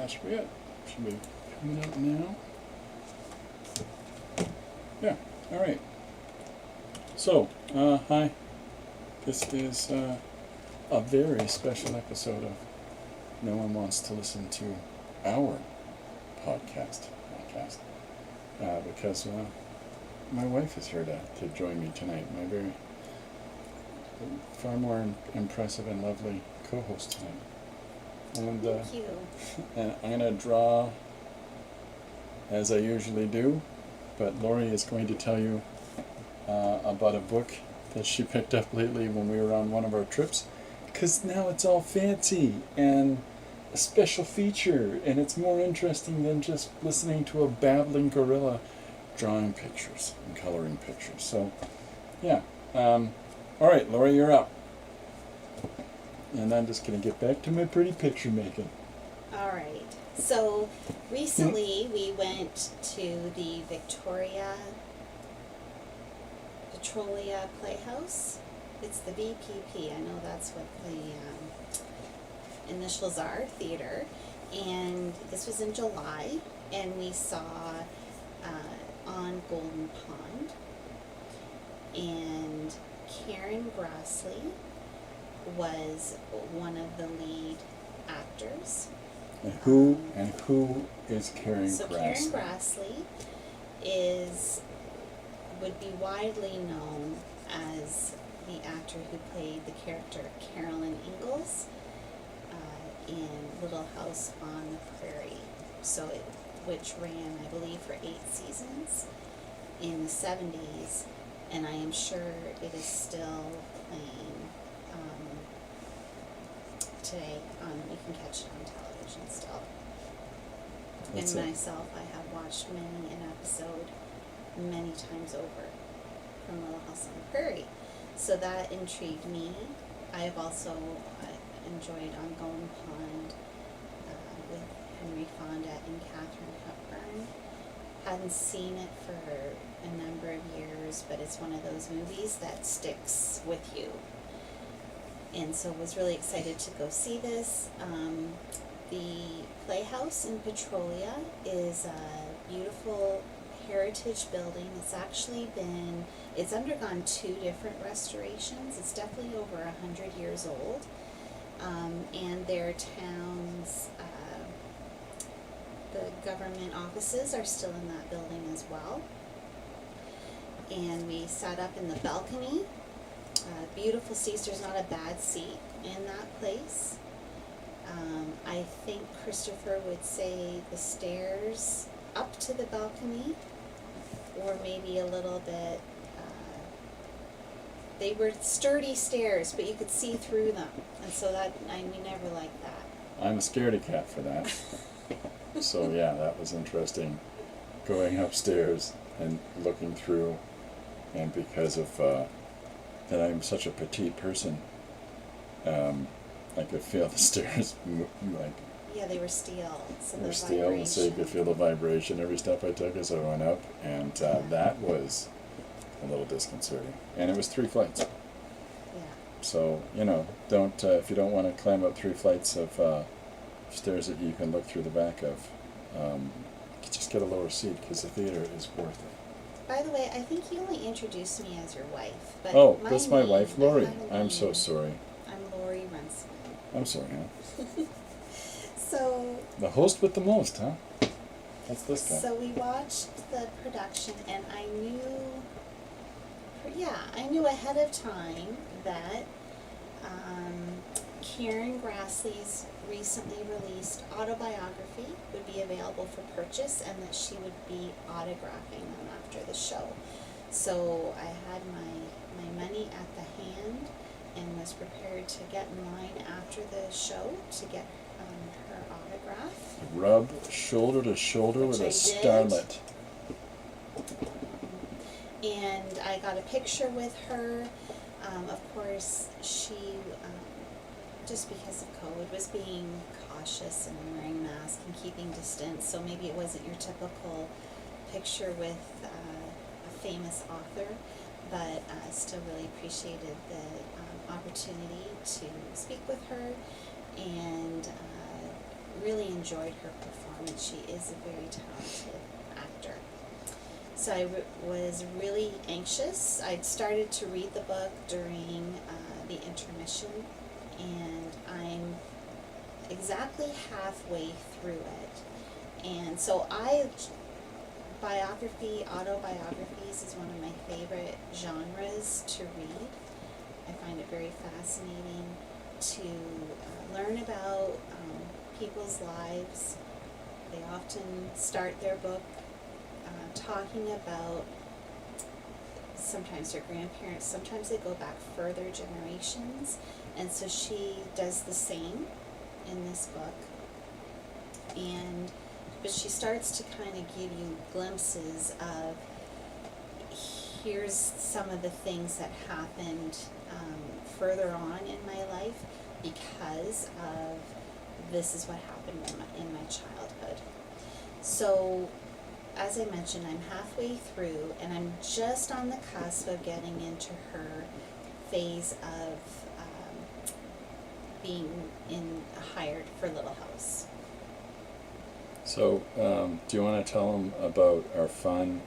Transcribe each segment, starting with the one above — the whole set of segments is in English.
that should be it. Should be coming up now. Yeah, alright. So, hi. This is a very special episode of No One Wants to Listen to Our podcast. Because my wife is here to join me tonight. My very far more impressive and lovely co-host tonight. And, Thank you. and I'm going to draw as I usually do, but Lori is going to tell you about a book that she picked up lately when we were on one of our trips, because now it's all fancy and a special feature, and it's more interesting than just listening to a babbling gorilla drawing pictures and coloring pictures. So, yeah. All right, Lori, you're up. And I'm just going to get back to my pretty picture making. All right. So recently we went to the Petrolia Playhouse. It's the VPP. I know that's what the initials are, theater. And this was in July, and we saw on Golden Pond. And Karen Grassle was one of the lead actors. And who is Karen So Grassle? Karen Grassle would be widely known as the actor who played the character Carolyn Ingalls in Little House on the Prairie. Which ran, I believe, for 8 seasons in the 70s, and I am sure it is still playing today. You can catch it on television still. That's and it. Myself, I have watched many an episode many times over from Little House on the Prairie. So that intrigued me. I have also enjoyed On Golden Pond with Henry Fonda and Katharine Hepburn. Hadn't seen it for a number of years, but it's one of those movies that sticks with you. And so was really excited to go see this. The Playhouse in Petrolia is a beautiful heritage building. It's undergone 2 different restorations. It's definitely over 100 years old. And their town's, the government offices are still in that building as well. And we sat up in the balcony. Beautiful seats. There's not a bad seat in that place. I think Christopher would say the stairs up to the balcony were maybe a little bit, they were sturdy stairs, but you could see through them. And so we never liked that. I'm a scaredy cat for that. So yeah, that was interesting. Going upstairs and looking through, and because of that I'm such a petite person, I could feel the stairs Yeah, they were steel. So they were the steel, and so you could feel the vibration every step I took as I went up, and that was a little disconcerting. And it was 3 flights. Yeah. So, don't if you don't want to climb up 3 flights of stairs that you can look through the back of, just get a lower seat, because the theater is worth it. By the way, I think you only introduced me as your wife. But Oh, that's my wife, Lori. I'm I'm so sorry. I'm Lori Runcimans. I'm sorry, huh? So The host with the most, huh? That's this guy. So we watched the production, and I knew ahead of time that Karen Grassle's recently released autobiography would be available for purchase, and that she would be autographing them after the show. So I had my money at the hand and was prepared to get in line after the show to get her autograph. Rub shoulder to shoulder Which with a I starlet. And I got a picture with her. Of course, she, just because of COVID, was being cautious and wearing a mask and keeping distance, so maybe it wasn't your typical picture with a famous author, but I still really appreciated the opportunity to speak with her, and really enjoyed her performance. She is a very talented actor. So I was really anxious. I'd started to read the book during the intermission, and I'm exactly halfway through it. And so autobiographies is one of my favorite genres to read. I find it very fascinating to learn about people's lives. They often start their book talking about sometimes their grandparents, sometimes they go back further generations, and so she does the same in this book. But she starts to kind of give you glimpses of, here's some of the things that happened further on in my life because of this is what happened in my childhood. So, as I mentioned, I'm halfway through, and I'm just on the cusp of getting into her phase of being hired for Little House. So, do you want to tell them about our fun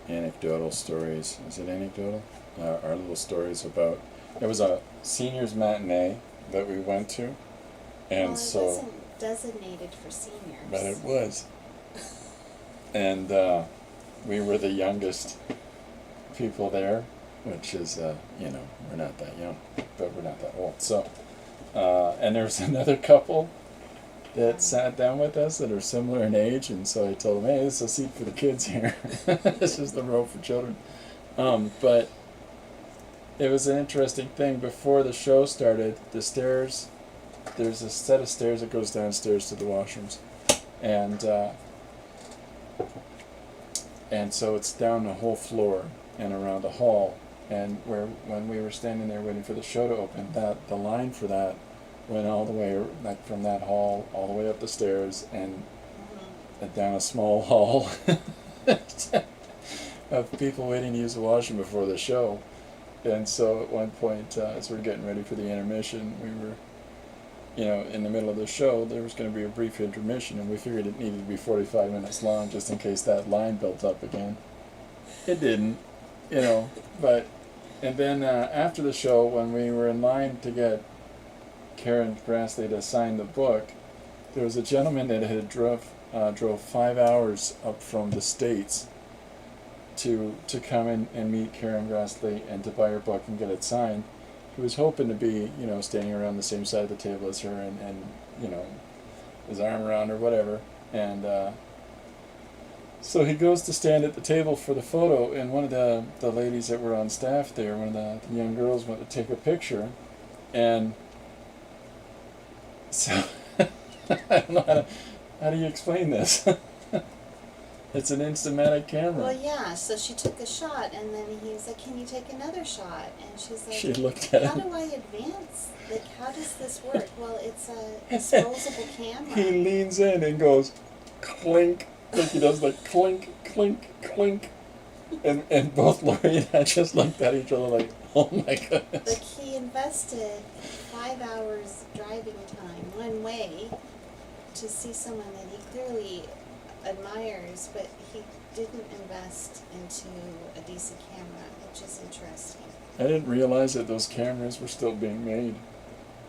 anecdotal stories? Is it anecdotal? Our little stories about... It was a seniors matinee that we went to, and well, it wasn't designated for seniors. But it was. And we were the youngest people there, which is, we're not that young, but we're not that old. So, and there was another couple that sat down with us that are similar in age, and so I told them, hey, this is a seat for the kids here. This is the row for children. But it was an interesting thing. Before the show started, the stairs, there's a set of stairs that goes downstairs to the washrooms. And so it's down the whole floor and around the hall. And when we were standing there waiting for the show to open, the line for that went all the way, like from that hall all the way up the stairs and down a small hall of people waiting to use the washroom before the show. And so at one point, as we were getting ready for the intermission, we were, in the middle of the show, there was going to be a brief intermission, and we figured it needed to be 45 minutes long just in case that line built up again. It didn't, but, and then after the show, when we were in line to get Karen Grassle to sign the book, there was a gentleman that had drove 5 hours up from the States to come in and meet Karen Grassle and to buy her book and get it signed. He was hoping to be, standing around the same side of the table as her and his arm around her, whatever. And so he goes to stand at the table for the photo, and one of the ladies that were on staff there, one of the young girls, went to take a picture. And so, I don't know how do you explain this? It's an Instamatic camera. Well, yeah, so she took a shot, and then he was like, can you take another shot? And she's like, she looked at how him. do I advance? Like, how does this work? Well, it's a disposable camera. He leans in and goes, clink, like he does the clink, clink, clink. And both Lori and I just looked at each other like, oh my goodness. Like, he invested 5 hours driving time one way to see someone that he clearly admires, but he didn't invest into a decent camera, which is interesting. I didn't realize that those cameras were still being made.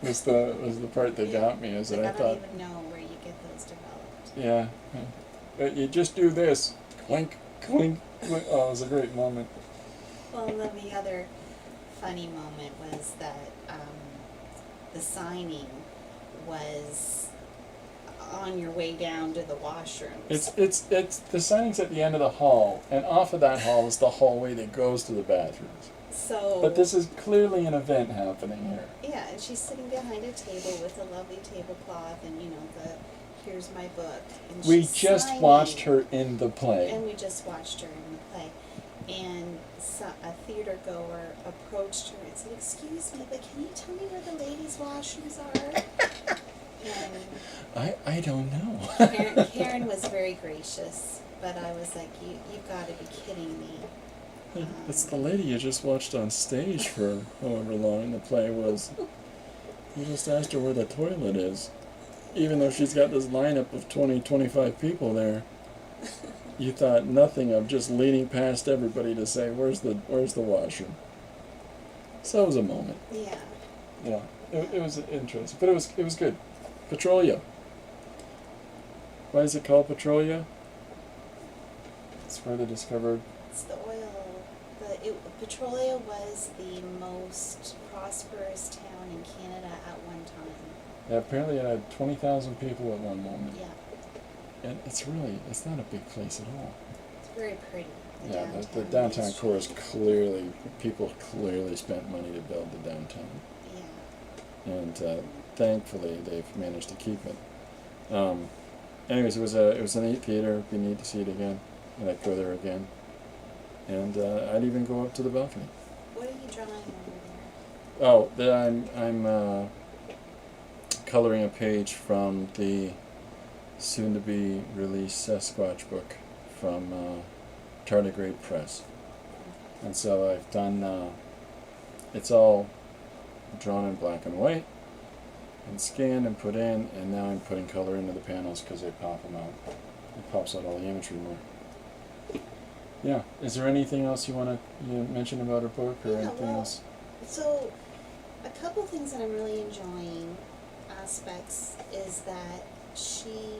Was the part that got me, is that I don't thought, even know where you get those developed. yeah, but you just do this, clink, clink, clink. Oh, it was a great moment. Well, and then the other funny moment was that the signing was on your way down to the washrooms. It's the signing's at the end of the hall, and off of that hall is the hallway that goes to the bathrooms. So, but this is clearly an event happening here. Yeah, and she's sitting behind a table with a lovely tablecloth, and here's my book. And We she's just signing, watched her in the play. And we just watched her in the play. And a theater goer approached her and said, excuse me, but can you tell me where the ladies' washrooms are? And I don't know. Karen was very gracious, but I was like, you've got to be kidding me. It's the lady you just watched on stage for however long the play was. You just asked her where the toilet is. even though she's got this lineup of 20, 25 people there, you thought nothing of just leaning past everybody to say, where's the washroom? So it was a moment. Yeah. Yeah, it was interesting, but it was good. Petrolia. Why is it called Petrolia? It's where they discovered. It's the oil. Petrolia was the most prosperous town in Canada at one time. Yeah, apparently it had 20,000 people at one moment. Yeah. And it's not a big place at all. It's very pretty. Yeah, the downtown core is people clearly spent money to build the downtown. Yeah. And thankfully they've managed to keep it. Anyways, it was a neat theater. It'd be neat to see it again, and I'd go there again. And I'd even go up to the balcony. What are you drawing over there? Oh, I'm coloring a page from the soon-to-be released Sasquatch book from Tardigrade Press. And so I've done. It's all drawn in black and white, and scanned and put in, and now I'm putting color into the panels because they pop them out. It pops out all the imagery more. Yeah. Is there anything else you want to mention about her book, or anything else? So, a couple things that I'm really enjoying aspects is that she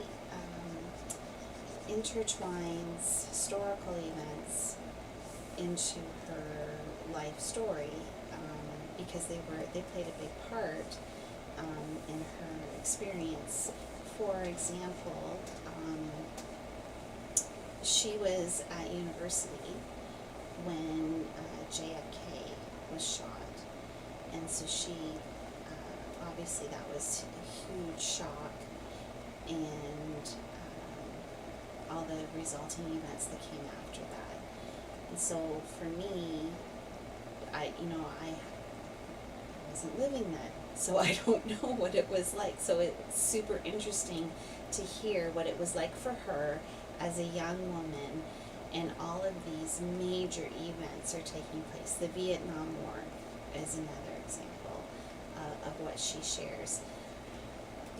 intertwines historical events into her life story because they played a big part in her experience. For example, she was at university when JFK was shot, and so she obviously that was a huge shock, and all the resulting events that came after that. And so for me, I wasn't living then, so I don't know what it was like. So it's super interesting to hear what it was like for her as a young woman, and all of these major events are taking place. The Vietnam War is another example of what she shares.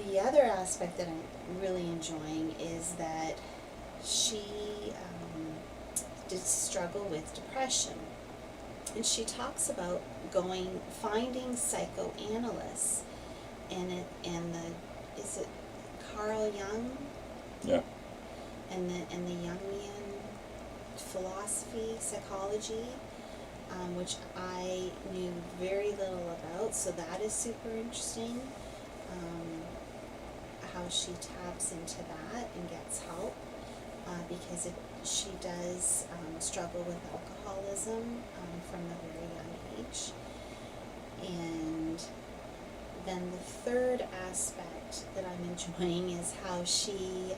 The other aspect that I'm really enjoying is that she did struggle with depression, and she talks about finding psychoanalysts, is it Carl Jung? Yeah. And the Jungian philosophy, psychology, which I knew very little about, so that is super interesting. How she taps into that and gets help, because she does struggle with alcoholism from a very young age. And then the third aspect that I'm enjoying is how she,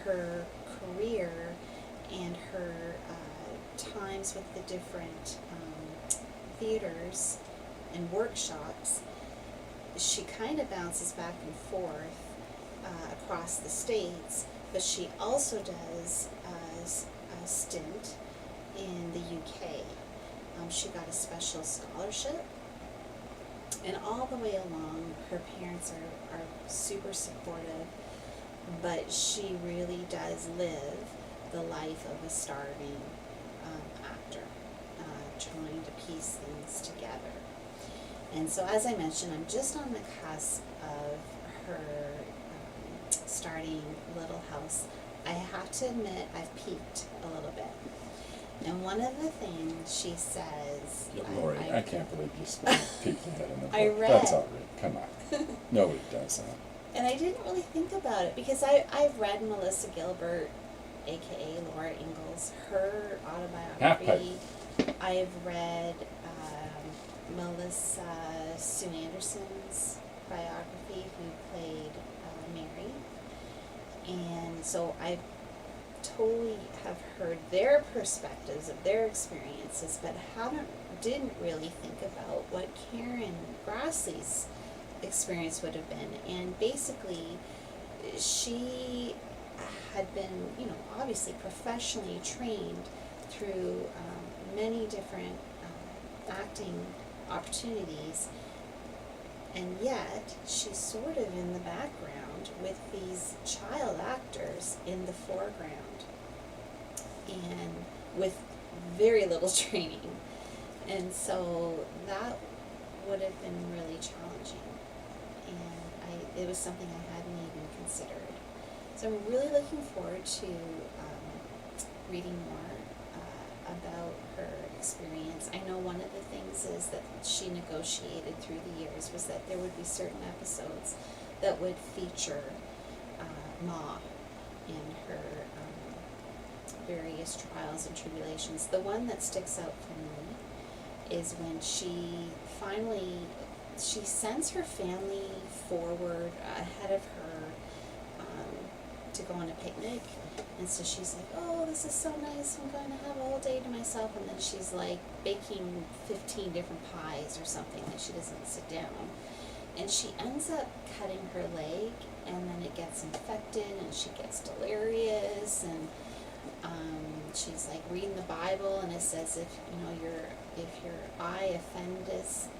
her career and her times with the different theaters and workshops, she kind of bounces back and forth across the states, but she also does a stint in the UK. She got a special scholarship, and all the way along her parents are super supportive, but she really does live the life of a starving actor, trying to piece things together. And so, as I mentioned, I'm just on the cusp of her starting Little House. I have to admit, I've peeked a little bit. And one of the things she says... Yeah, Lori, I can't believe you peeked ahead in the book. I read... That's all right. Come on. Nobody does that. And I didn't really think about it, because I've read Melissa Gilbert, a.k.a. Laura Ingalls, her autobiography. I've read Melissa Sue Anderson's biography, who played Mary. And so I totally have heard their perspectives of their experiences, but didn't really think about what Karen Grassle's experience would have been. And basically, she had been, obviously professionally trained through many different acting opportunities, And yet, she's sort of in the background with these child actors in the foreground, and with very little training. And so that would have been really challenging. And it was something I hadn't even considered. So I'm really looking forward to reading more about her experience. I know one of the things is that she negotiated through the years was that there would be certain episodes that would feature Ma and her various trials and tribulations. The one that sticks out for me is when she sends her family forward ahead of her to go on a picnic. And so she's like, oh, this is so nice, I'm going to have all day to myself. And then she's like baking 15 different pies or something, like she doesn't sit down. And she ends up cutting her leg, and then it gets infected, and she gets delirious, and she's like reading the Bible, and it says, if your eye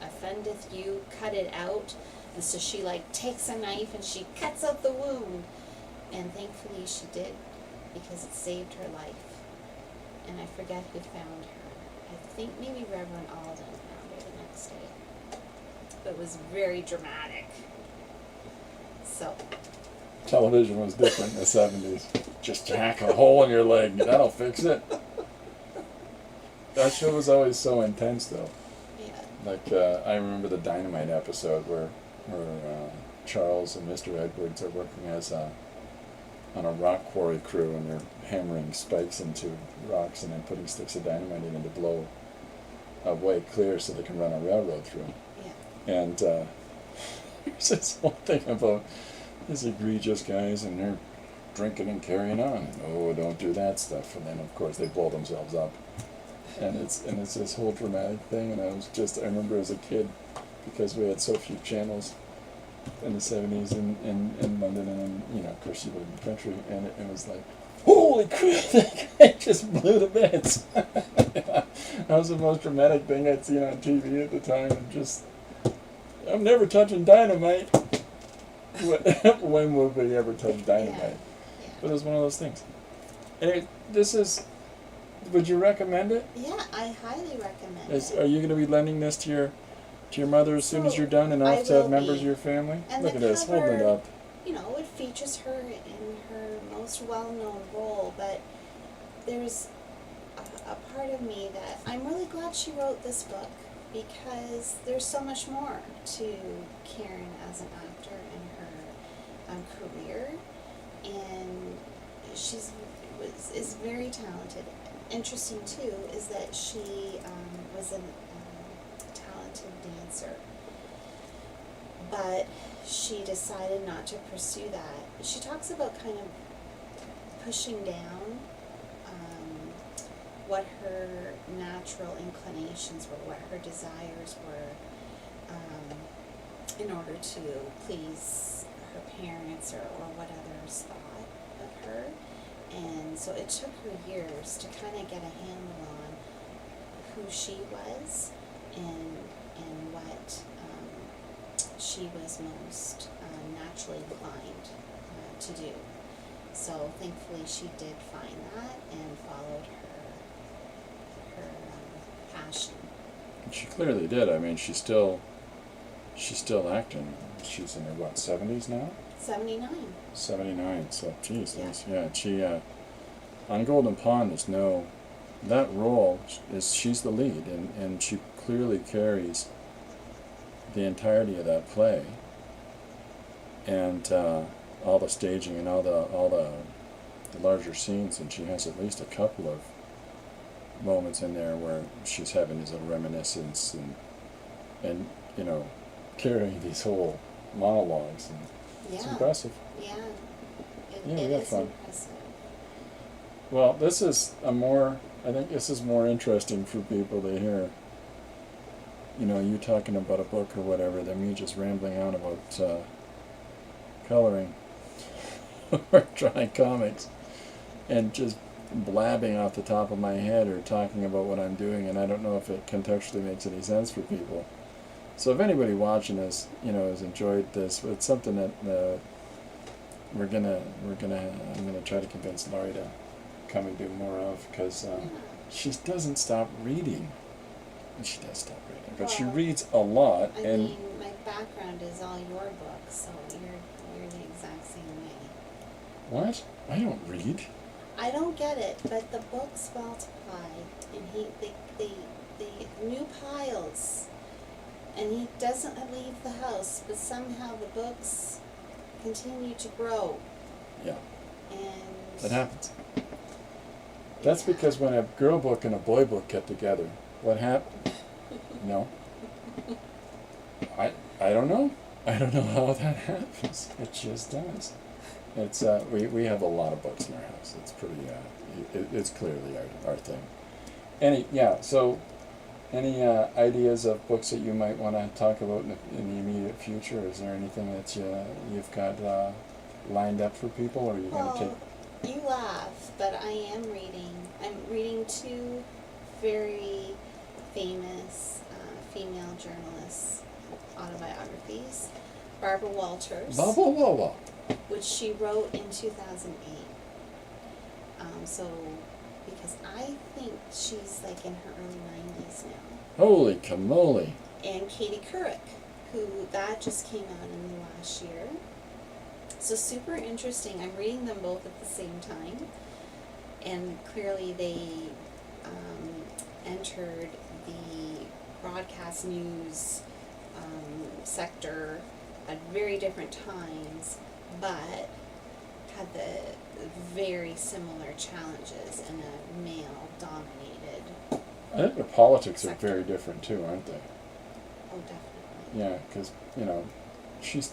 offendeth you, cut it out. And so she like takes a knife and she cuts out the wound. And thankfully she did, because it saved her life. And I forget who found her. I think maybe Reverend Alden found her the next day. But it was very dramatic. So. Television was different in the 70s. Just hack a hole in your leg, that'll fix it. That show was always so intense, though. Yeah. Like, I remember the Dynamite episode where Charles and Mr. Edwards are working as on a rock quarry crew, and they're hammering spikes into rocks and then putting sticks of dynamite in to blow a way clear so they can run a railroad through. Yeah. And there's this whole thing about these egregious guys, and they're drinking and carrying on. And, oh, don't do that stuff. And then, of course, they blow themselves up. And it's this whole dramatic thing. And I remember as a kid, because we had so few channels in the 70s in London, and of course you live in the country, and it was like, holy crap, that guy just blew to bits. That was the most dramatic thing I'd seen on TV at the time, and just, I'm never touching dynamite. When would we ever touch dynamite? Yeah. But it was one of those things. Anyway, would you recommend it? Yeah, I highly recommend it. Are you going to be lending this to your mother as soon as you're done, and off to members of your family? And look at this, holding it up. It features her in her most well-known role, but there's a part of me that I'm really glad she wrote this book, because there's so much more to Karen as an actor and her career, and is very talented. Interesting too is that she was a talented dancer, but she decided not to pursue that. She talks about kind of pushing down what her natural inclinations were, what her desires were, in order to please her parents or what others thought of her. And so it took her years to kind of get a handle on who she was and what she was most naturally inclined to do. So thankfully she did find that and followed her passion. She clearly did. I mean, she's still acting. She's in her 70s now? 79. 79. So, geez, Yeah. She on Golden Pond that role is, she's the lead, and she clearly carries the entirety of that play, and all the staging and all the larger scenes, and she has at least a couple of moments in there where she's having these little reminiscence and carrying these whole monologues, and it's impressive. Yeah. Yeah, it we had is fun. impressive. Well, I think this is more interesting for people to hear, you talking about a book or whatever, than me just rambling on about coloring or drawing comics and just blabbing off the top of my head or talking about what I'm doing, and I don't know if it contextually makes any sense for people. So if anybody watching this, has enjoyed this, it's something that I'm gonna try to convince Laurie to come and do more of, because she doesn't stop reading. And she does stop reading, but she Well, reads a lot. I And mean, my background is all your books, so you're the exact same way. what? I don't read. I don't get it, but the books multiply, and the new piles, and he doesn't leave the house, but somehow the books continue to grow, Yeah, and that happens. That's yeah. because when a girl book and a boy book get together, what happened? No. I don't know. I don't know how that happens. It just does. It's we have a lot of books in our house. It's pretty it's clearly our thing. So any ideas of books that you might want to talk about in the immediate future? Is there anything that you've got lined up for people, or are you going to take? You laugh, but I am reading. I'm reading two very famous female journalists' autobiographies. Barbara Walters, Blah blah blah blah. which she wrote in 2008. Because I think she's like in her early 90s now. Holy camole! And Katie Couric, who that just came out in the last year. So super interesting. I'm reading them both at the same time, and clearly they entered the broadcast news sector at very different times, but had the very similar challenges in a male-dominated. I think the politics sector. are very different too, aren't they? Oh, definitely. Yeah, because she's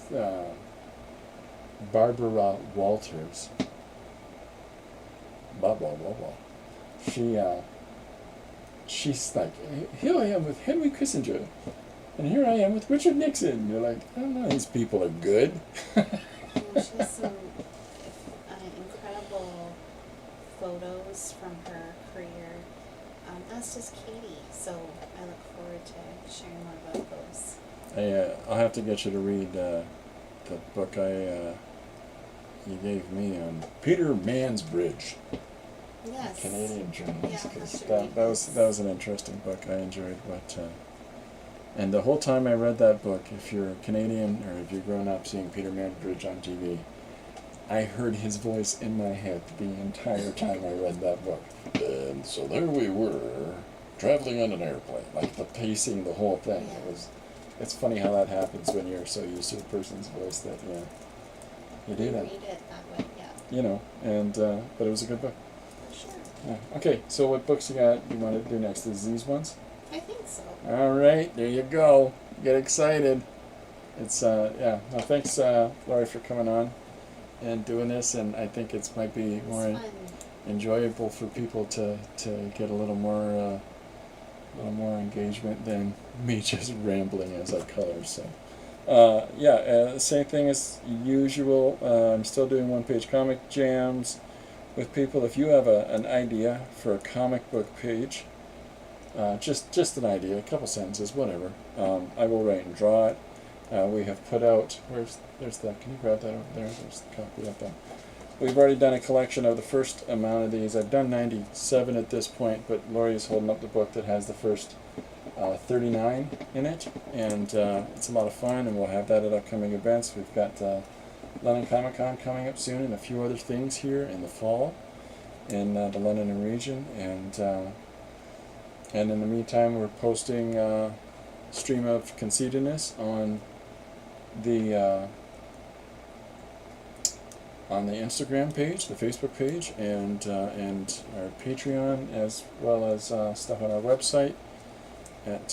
Barbara Walters. Blah blah blah blah. She's like, here I am with Henry Kissinger, and here I am with Richard Nixon. You're like, I don't know, these people are good. She has some incredible photos from her career. As does Katie. So I look forward to sharing more about those. I'll have to get you to read the book you gave me on Peter Mansbridge, Yes. Canadian journalist, Yeah, because I should that read was this. an interesting book. I enjoyed and the whole time I read that book, if you're Canadian or if you've grown up seeing Peter Mansbridge on TV, I heard his voice in my head the entire time I read that book. And so there we were, traveling on an airplane, like the pacing, the whole thing. Yeah. It's funny how that happens when you're so used to a person's voice that you do that. Read it that way, yeah. But it was a good book. For sure. Yeah. Okay, so what books you want to do next? Is these ones? I think so. All right, there you go. Get excited. It's No, thanks, Laurie, for coming on and doing this, and I think it might be It's more fun. enjoyable for people to get a little more engagement than me just rambling as I color. So same thing as usual. I'm still doing one-page comic jams with people. If you have an idea for a comic book page, just an idea, a couple sentences, whatever, I will write and draw it. We have put out, can you grab that over there? There's the copy up there. We've already done a collection of the first amount of these. I've done 97 at this point, but Laurie's holding up the book that has the first 39 in it, and it's a lot of fun, and we'll have that at upcoming events. We've got London Comic Con coming up soon, and a few other things here in the fall in the London region, and in the meantime, we're posting Stream of Conceitedness on the Instagram page, the Facebook page, and our Patreon, as well as stuff on our website at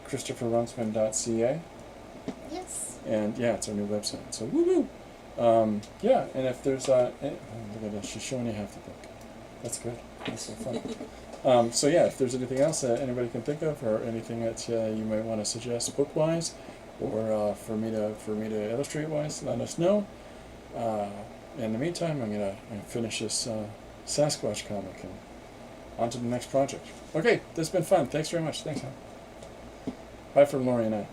christopherruncman.ca. Yes. And it's our new website. So woo-woo! And if there's look at this, she's showing you half the book. That's good. That's so fun. If there's anything else that anybody can think of, or anything that you might want to suggest book-wise, or for me to illustrate-wise, let us know. In the meantime, I'm gonna finish this Sasquatch comic and on to the next project. Okay, this has been fun. Thanks very much. Thanks, Hal. Bye from Laurie and I.